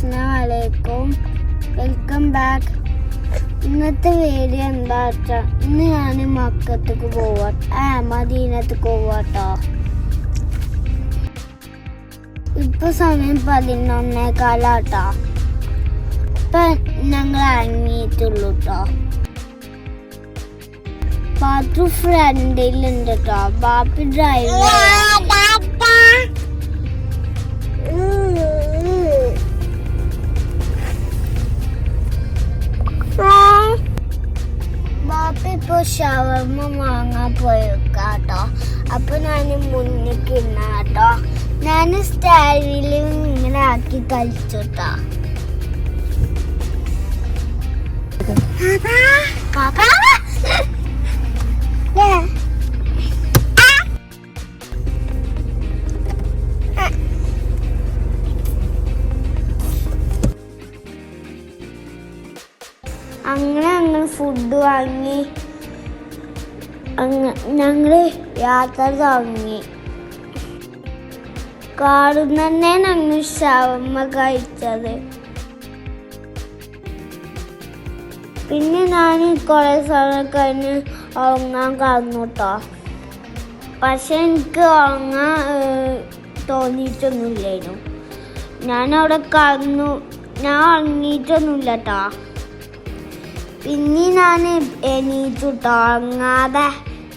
അസ്സലാമലൈക്കും, welcome back. ഇന്നത്തെ video എന്താ വെച്ചാൽ ഇന്ന് ഞാൻ മക്കത്തേക്ക് മദീനത്തേക്ക് പോവാട്ടോ. ഇപ്പൊ സമയം 11:15. ഇപ്പൊ ഞങ്ങൾ ഇറങ്ങിയിട്ടുള്ളൂ കേട്ടോ. ബാത്റൂം ഫ്രണ്ടിലുണ്ട് കേട്ടോ. ബാപ്പി ഡ്രൈവർ. ബാപ്പ ഇപ്പൊ ഷവർമ്മ വാങ്ങാൻ പോയേക്കാട്ടോ. അപ്പൊ ഞാൻ മുന്നിക്ക് ഇന്നാട്ടോ. ഞാൻ സ്റ്റൈലിൽ ഇങ്ങനെ ആക്കി കളിച്ചോട്ടോ. അങ്ങനെ ഞങ്ങൾ ഫുഡ് വാങ്ങി ഞങ്ങൾ യാത്ര തുടങ്ങി. കാറിൽ തന്നെ ഞങ്ങൾ ഷവർമ്മ കഴിച്ചത്. പിന്നെ ഞാൻ കുറേ സമയം കഴിഞ്ഞ് ഉറങ്ങാൻ കടന്നു കേട്ടോ. പക്ഷെ എനിക്ക് ഉറങ്ങാൻ തോന്നിയിട്ടൊന്നുമില്ലായിരുന്നു. ഞാനവിടെ കടന്നു. ഞാൻ ഉറങ്ങിയിട്ടൊന്നുമില്ല കേട്ടോ. പിന്നെ ഞാൻ എണീറ്റു കേട്ടോ. ഉറങ്ങാതെ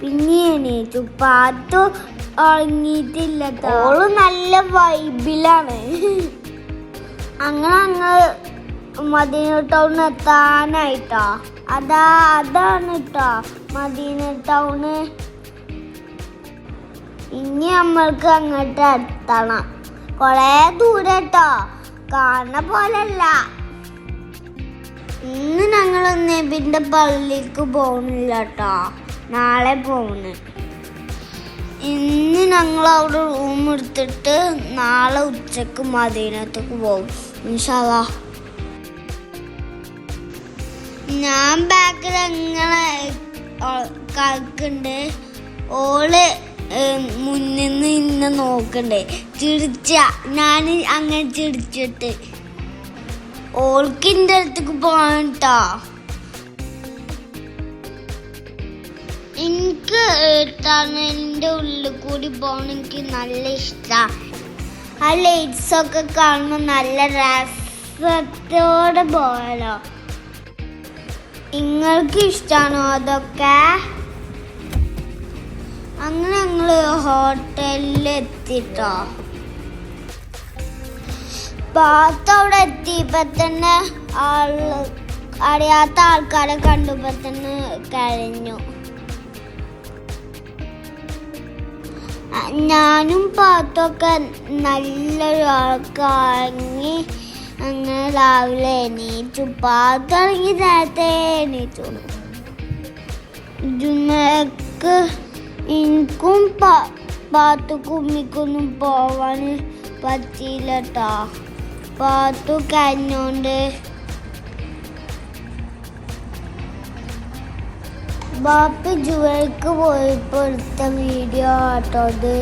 പിന്നെ എണീറ്റു. പാത്തു ഉറങ്ങിയിട്ടില്ല കേട്ടോ. ഓള് നല്ല വൈബിലാണ്. അങ്ങനെ ഞങ്ങൾ മദീന ടൗൺ എത്താനായിട്ടോ. അതാണ് കേട്ടോ മദീന ടൗണ്. ഇനി നമ്മൾക്ക് അങ്ങോട്ട് എത്തണം. കുറേ ദൂരം കേട്ടോ, കാണുന്ന പോലല്ല. ഇന്ന് ഞങ്ങൾ നബിന്റെ പള്ളിക്ക് പോകുന്നില്ല കേട്ടോ. നാളെ പോകുന്നു. ഇന്ന് ഞങ്ങൾ അവിടെ റൂം എടുത്തിട്ട് നാളെ ഉച്ചക്ക് മദീനത്തേക്ക് പോകും ഇൻഷാ അല്ലാഹ്. ഞാൻ ബാക്കിൽ എങ്ങനെ കളിക്കണ്ട്. ഓള് മുന്നിൽ നിന്ന് ഇന്നെ നോക്കണ്ടേ. ചിരിച്ച ഞാൻ അങ്ങനെ ചിരിച്ചിട്ട് ഓൾക്ക് എൻ്റെ അടുത്തേക്ക് പോകട്ടോ. എനിക്ക് ടണലിൻ്റെ ഉള്ളിൽ കൂടി പോകണം എനിക്ക് നല്ല ഇഷ്ടമാണ്. ആ ലൈറ്റ്സൊക്കെ കാണുമ്പോൾ നല്ല രസത്തോടെ പോയാലോ. നിങ്ങൾക്ക് ഇഷ്ടമാണോ അതൊക്കെ? അങ്ങനെ ഞങ്ങൾ ഹോട്ടലിൽ എത്തിട്ടോ. അവിടെ എത്തിയപ്പോ തന്നെ അറിയാത്ത ആൾക്കാരെ കണ്ടപ്പോ തന്നെ കഴിഞ്ഞു. ഞാനും പാത്തൊക്കെ നല്ലൊരു ആൾക്കാരങ്ങി. അങ്ങനെ രാവിലെ എണീറ്റു. പാത്തിറങ്ങി നേരത്തെ എണീറ്റു. ജുമക്ക് എനിക്കും പാത്തുക്കുമ്മിക്കൊന്നും പോവാൻ പറ്റിയില്ല കേട്ടോ. പാത്തു കഴിഞ്ഞോണ്ട് ബാപ്പി ജുവലിക്ക് പോയപ്പോൾ എടുത്ത വീഡിയോ ആട്ടോ അത്.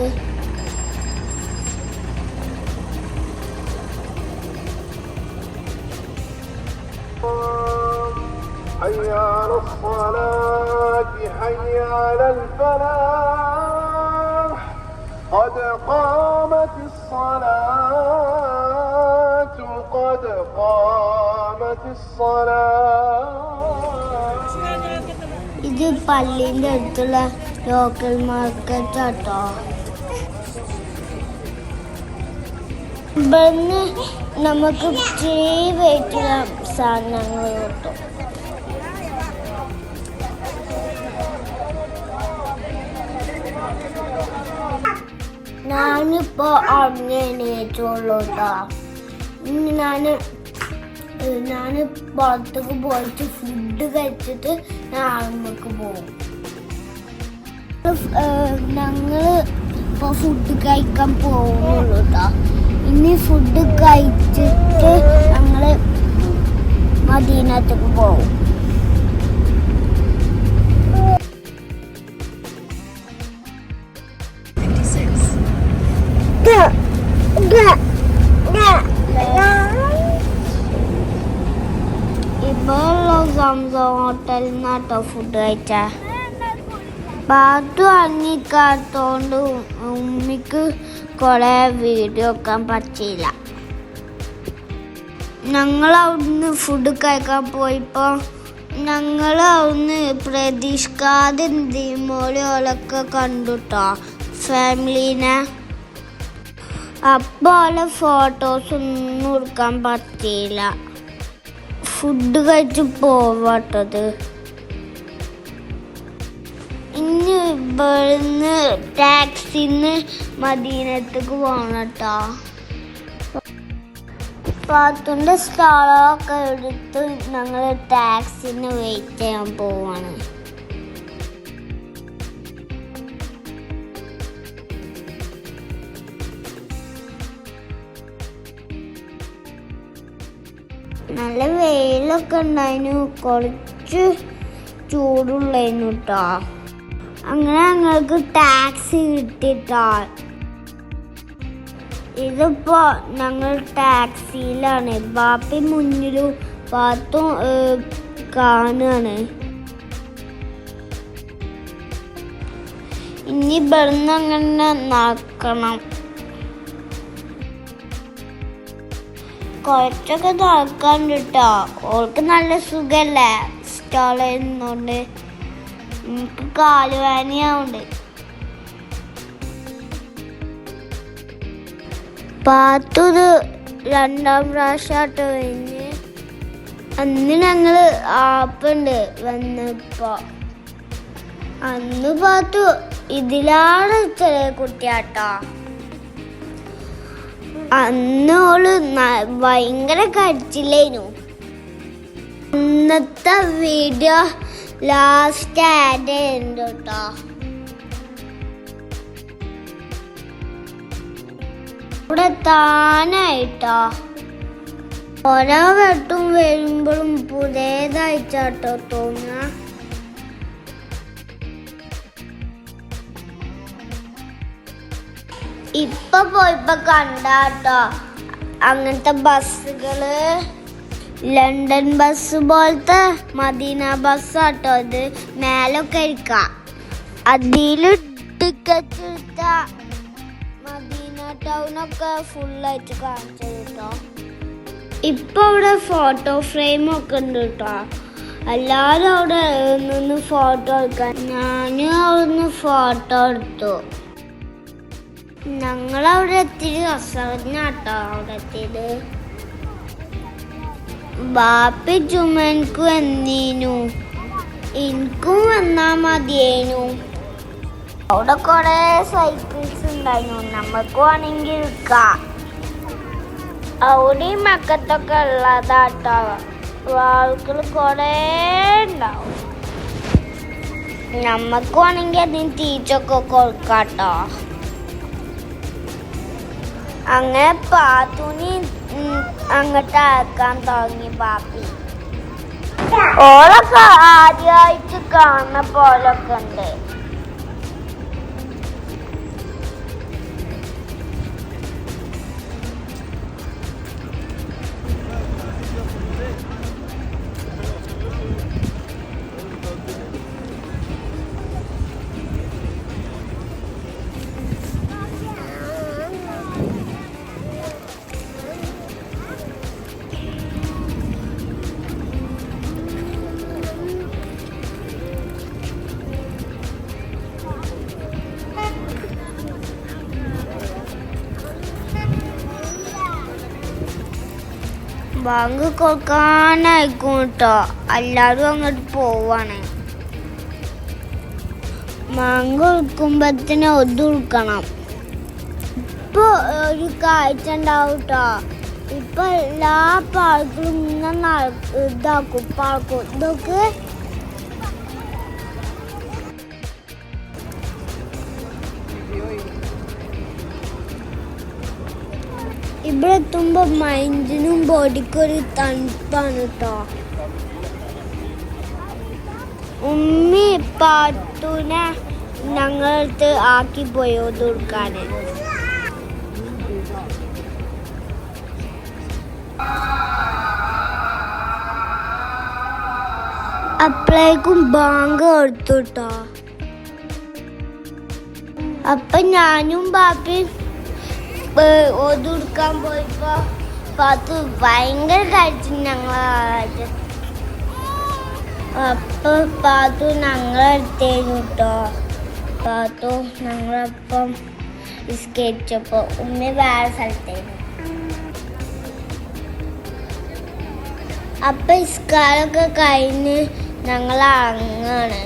حي على الصلاة حي على الفلاح قد قامت الصلاة قد قامت الصلاة. ഇത് പള്ളിൻ്റെ അടുത്തുള്ള ലോക്കൽ മാർക്കറ്റ് ആട്ടോ. ഇവിടുന്ന് നമുക്ക് ഇച്ചിരി വെയിറ്റുള്ള സാധനങ്ങൾ കിട്ടും. ഞാനിപ്പോ അവിടെ എണീറ്റുള്ളൂ കേട്ടോ. ഞാൻ പുറത്തേക്ക് പോയിട്ട് ഫുഡ് കഴിച്ചിട്ട് ഞാൻ ആളുമ്പക്ക് പോകും. ഞങ്ങൾ ഇപ്പോൾ ഫുഡ് കഴിക്കാൻ പോകുന്നുള്ളൂ കേട്ടോ. ഇനി ഫുഡ് കഴിച്ചിട്ട് ഞങ്ങൾ മദീനത്തേക്ക് പോകും. സംസം ഹോട്ടലിൽ നിന്നാട്ടോ ഫുഡ് കഴിച്ച. പാത്തു അങ്ങിക്കാത്തോണ്ട് ഉമ്മിക്ക് കുറെ വീഡിയോ വെക്കാൻ പറ്റിയില്ല. ഞങ്ങൾ അവിടുന്ന് ഫുഡ് കഴിക്കാൻ പോയപ്പോൾ ഞങ്ങൾ അവിടുന്ന് പ്രതീക്ഷിക്കാതെ മോളൊക്കെ കണ്ടുട്ടോ ഫാമിലീനെ. അപ്പോൾ ഫോട്ടോസ് ഒന്നും എടുക്കാൻ പറ്റിയില്ല. ഫുഡ് കഴിച്ച് പോവാട്ടത്. ഇനി ഇവിടുന്ന് ടാക്സിന്ന് മദീനത്തേക്ക് പോകണട്ടോ. പാത്തുൻ്റെ സ്റ്റാളൊക്കെ എടുത്ത് ഞങ്ങൾ ടാക്സിന് വെയിറ്റ് ചെയ്യാൻ പോവാണ്. നല്ല വെയിലൊക്കെ ഉണ്ടായിരുന്നു, കുറച്ച് ചൂടുള്ളായിരുന്നു കേട്ടോ. അങ്ങനെ ഞങ്ങൾക്ക് ടാക്സി കിട്ടിട്ടോ. ഇതിപ്പോ ഞങ്ങൾ ടാക്സിയിലാണ്. ബാപ്പി മുന്നിലും പാത്തും കാണുകയാണ്. ഇനി ഇവിടുന്ന് അങ്ങനെ നടക്കണം. കുറച്ചൊക്കെ നടക്കാണ്ട് കേട്ടോ. ഓൾക്ക് നല്ല സുഖല്ലേ സ്റ്റാളിൽ നിന്നുകൊണ്ട്. എനിക്ക് കാലുവേദനയാവുണ്ട്. പാത്തൊരു 2ാം പ്രാവശ്യമായിട്ട് കഴിഞ്ഞ്. അന്ന് ഞങ്ങൾ ആപ്പുണ്ട് വന്നപ്പോ. അന്ന് പാത്തു ഇതിലാണ് ചെറിയ കുട്ടിയാട്ടോ. അന്ന് ഓള് ഭയങ്കര കരച്ചില്ലായിരുന്നു. ഇന്നത്തെ വീഡിയോ ലാസ്റ്റ് ആഡ് ചെയ്യുന്നുണ്ട് കേട്ടോ. ഇവിടെ താനായിട്ടോ. ഓരോ വെട്ടും വരുമ്പോഴും പുതിയതായിട്ടോ തോന്നുക. ഇപ്പൊ പോയിപ്പോ കണ്ടാട്ടോ അങ്ങനത്തെ ബസ്സുകള്. ലണ്ടൻ ബസ് പോലത്തെ മദീന ബസ്സാട്ടോ ഇത്. മേലൊക്കെ ഇരിക്കാം. അതില് ടിക്കറ്റ് എടുത്ത മദീന ടൗണൊക്കെ ഫുള്ളായിട്ട് കാണിച്ചു കേട്ടോ. ഇപ്പൊ ഇവിടെ ഫോട്ടോ ഫ്രെയിമൊക്കെ ഉണ്ട് കേട്ടോ. എല്ലാരും അവിടെ നിന്ന് ഫോട്ടോ എടുക്കാൻ. ഞാനും അവിടുന്ന് ഫോട്ടോ എടുത്തു. ഞങ്ങളവിടെ എത്തിരി രസമാട്ടോ അവിടെ എത്തിയത്. ബാപ്പി ജുമൻക്കും എന്നീനു, എനിക്കും വന്നാ മതിയേനു. അവിടെ കുറെ സൈക്കിൾസ് ഉണ്ടായിരുന്നു, നമുക്ക് വേണമെങ്കിൽ എടുക്കാം. അവിടെ മക്കത്തൊക്കെ ഉള്ളതാട്ടോ. ആളുകൾ കുറെ ഉണ്ടാവും. നമ്മക്ക് വേണമെങ്കിൽ അതിന് ടീച്ചൊക്കെ കൊടുക്കാട്ടോ. അങ്ങനെ പാത്തുനി അങ്ങോട്ട് അയക്കാൻ തുടങ്ങി ബാപ്പി. ഓളൊക്കെ ആദ്യമായിട്ട് കാണുന്ന പോലൊക്കെ ഉണ്ട്. ബാങ്ക് കൊടുക്കാനായിരിക്കും കേട്ടോ. എല്ലാവരും അങ്ങോട്ട് പോവാണ്. ബാങ്ക് കൊടുക്കുമ്പത്തിന് ഒതുക്കണം. ഇപ്പൊ ഒരു കാഴ്ച ഉണ്ടാവും കേട്ടോ. ഇപ്പൊ എല്ലാ പാർക്കിലും ഇങ്ങനെ ഇതാക്കും പാർക്കും. ഇതൊക്കെ ഇവിടെ എത്തുമ്പോ മൈൻഡിനും ബോഡിക്കും ഒരു തണുപ്പാണ് കേട്ടോ. ഉമ്മി പാത്തുനെ ഞങ്ങളടുത്ത് ആക്കി പോയോ കൊടുക്കാൻ. അപ്പോഴേക്കും ബാങ്ക് കൊടുത്തു കേട്ടോ. അപ്പൊ ഞാനും ബാപ്പയും ഒതുക്കാൻ പോയപ്പോ പാത്തു ഭയങ്കര കഴിച്ചു ഞങ്ങളെ. അപ്പൊ പാത്തു ഞങ്ങളെടുത്തേന്നു കേട്ടോ. പാത്തു ഞങ്ങളപ്പം നിസ്കരിച്ചപ്പോ ഉമ്മ വേറെ സ്ഥലത്തേന്നു. അപ്പൊ ഇസ്കാരൊക്കെ കഴിഞ്ഞ് ഞങ്ങൾ അങ്ങാണ്.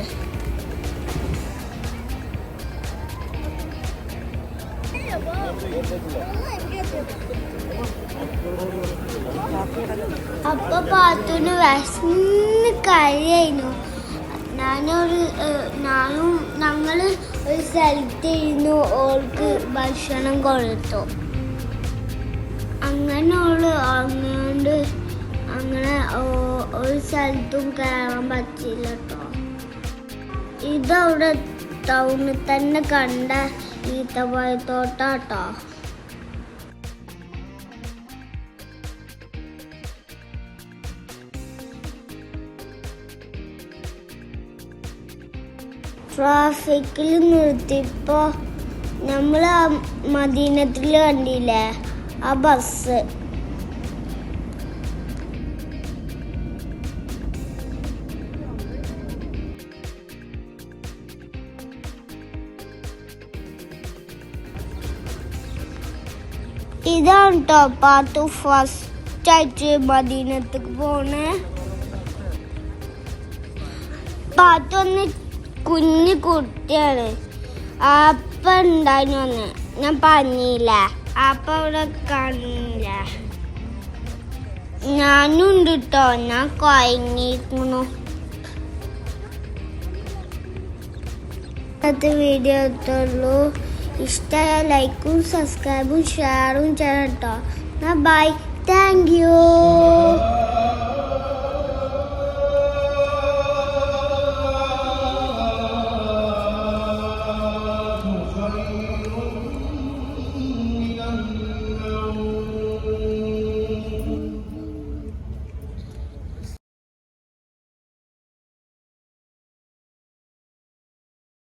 അപ്പൊ പാത്തുന് വിശന്ന് കഴിയായിരുന്നു. ഞങ്ങള് ഒരു സ്ഥലത്തിരുന്നു ഓൾക്ക് ഭക്ഷണം കൊടുത്തു. അങ്ങനെ ഓള് അങ്ങോണ്ട് അങ്ങനെ ഒരു സ്ഥലത്തും കയറാൻ പറ്റില്ല കേട്ടോ. ഇതവിടെ ടൗണിൽ തന്നെ കണ്ട ഈത്തപ്പഴത്തോട്ടാട്ടോ. ട്രാഫിക്കിൽ നിർത്തിയപ്പോ നമ്മള് മദീനത്തിൽ കണ്ടില്ലേ ആ ബസ്. ഇതാണ് കേട്ടോ പാത്തു ഫസ്റ്റ് ആയിട്ട് മദീനത്തേക്ക് പോണേ. പാത്തു ഒന്ന് കുഞ്ഞു കുട്ടിയാണ്. അപ്പ ഉണ്ടായിരുന്നു ഒന്ന് ഞാൻ പറഞ്ഞില്ല. അപ്പ അവിടെ കാണില്ല. ഞാനും ഉണ്ട് കേട്ടോ. ഞാൻ കുഴങ്ങിയിരിക്കുന്നു. വീഡിയോ എടുത്തുള്ളൂ. ഇഷ്ടമായ ലൈക്കും സബ്സ്ക്രൈബും ഷെയറും ചെയ്യണം കേട്ടോ. ബൈ. Thank you.